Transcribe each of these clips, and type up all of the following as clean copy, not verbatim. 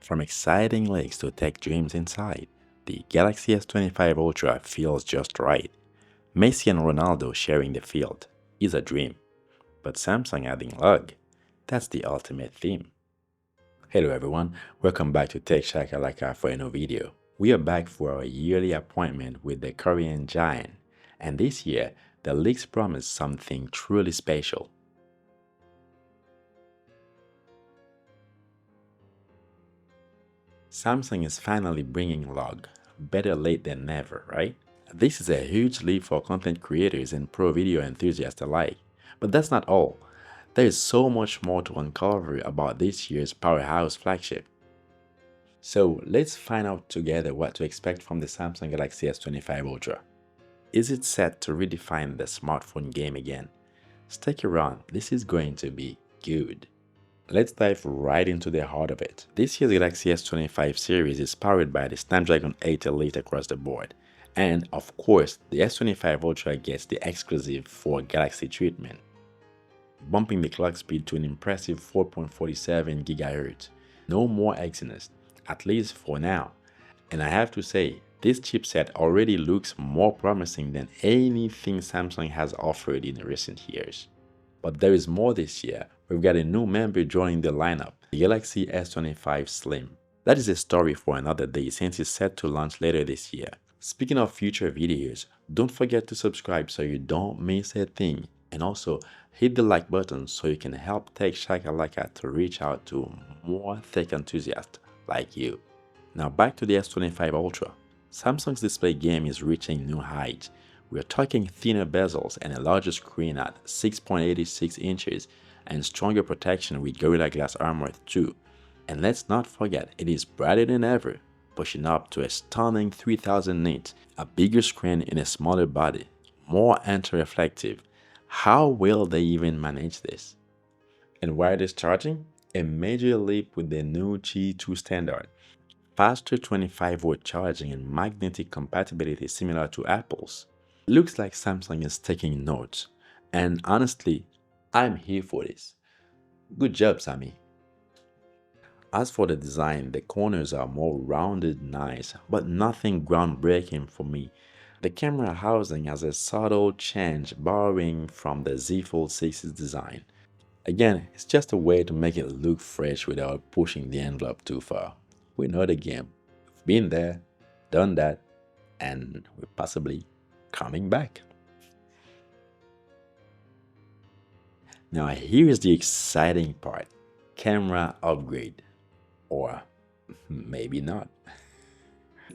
From exciting leaks to tech dreams inside, the Galaxy S25 Ultra feels just right. Messi and Ronaldo sharing the field is a dream, but Samsung adding lug, that's the ultimate theme. Hello everyone, welcome back to Tech Shakalaka for a new video. We are back for our yearly appointment with the Korean giant, and this year the leaks promise something truly special. Samsung is finally bringing log, better late than never, right? This is a huge leap for content creators and pro video enthusiasts alike. But that's not all. There is so much more to uncover about this year's powerhouse flagship. So let's find out together what to expect from the Samsung Galaxy S25 Ultra. Is it set to redefine the smartphone game again? Stick around, this is going to be good. Let's dive right into the heart of it. This year's Galaxy S25 series is powered by the Snapdragon 8 Elite across the board. And of course, the S25 Ultra gets the exclusive 4 Galaxy treatment, bumping the clock speed to an impressive 4.47 GHz. No more Exynos, at least for now. And I have to say, this chipset already looks more promising than anything Samsung has offered in recent years. But there is more this year. We've got a new member joining the lineup, the Galaxy S25 Slim. That is a story for another day since it's set to launch later this year. Speaking of future videos, don't forget to subscribe so you don't miss a thing. And also, hit the like button so you can help Tech Shakalaka to reach out to more tech enthusiasts like you. Now back to the S25 Ultra. Samsung's display game is reaching new heights. We're talking thinner bezels and a larger screen at 6.86 inches and stronger protection with Gorilla Glass Armor 2. And let's not forget, it is brighter than ever, pushing up to a stunning 3000 nits, a bigger screen in a smaller body, more anti-reflective. How will they even manage this? And wireless charging? A major leap with the new Qi2 standard. Faster 25-volt charging and magnetic compatibility similar to Apple's. Looks like Samsung is taking notes. And honestly, I'm here for this. Good job, Sammy. As for the design, the corners are more rounded, nice, but nothing groundbreaking for me. The camera housing has a subtle change borrowing from the Z Fold 6's design. Again, it's just a way to make it look fresh without pushing the envelope too far. We know the game. We've been there, done that, and we're possibly coming back. Now here is the exciting part. Camera upgrade. Or maybe not.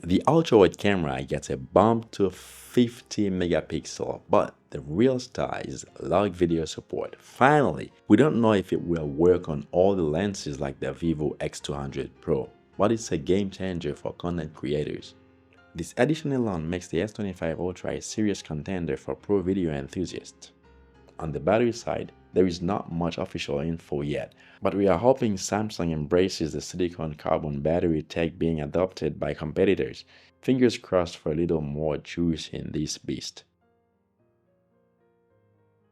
The ultra-wide camera gets a bump to 50 megapixel, but the real star is log video support. Finally, we don't know if it will work on all the lenses like the Vivo X200 Pro, but it's a game changer for content creators. This additional alone makes the S25 Ultra a serious contender for pro video enthusiasts. On the battery side, there is not much official info yet, but we are hoping Samsung embraces the silicon carbon battery tech being adopted by competitors. Fingers crossed for a little more juice in this beast.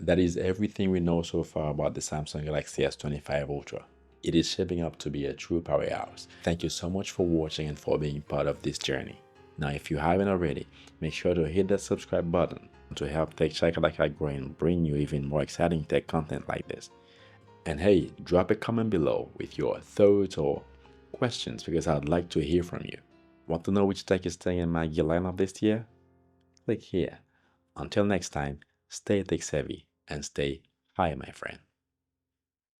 That is everything we know so far about the Samsung Galaxy S25 Ultra. It is shaping up to be a true powerhouse. Thank you so much for watching and for being part of this journey. Now if you haven't already, make sure to hit that subscribe button to help Tech Shakalaka grow and bring you even more exciting tech content like this. And hey, drop a comment below with your thoughts or questions because I'd like to hear from you. Want to know which tech is staying in my gear lineup this year? Click here. Until next time, stay tech savvy and stay high, my friend.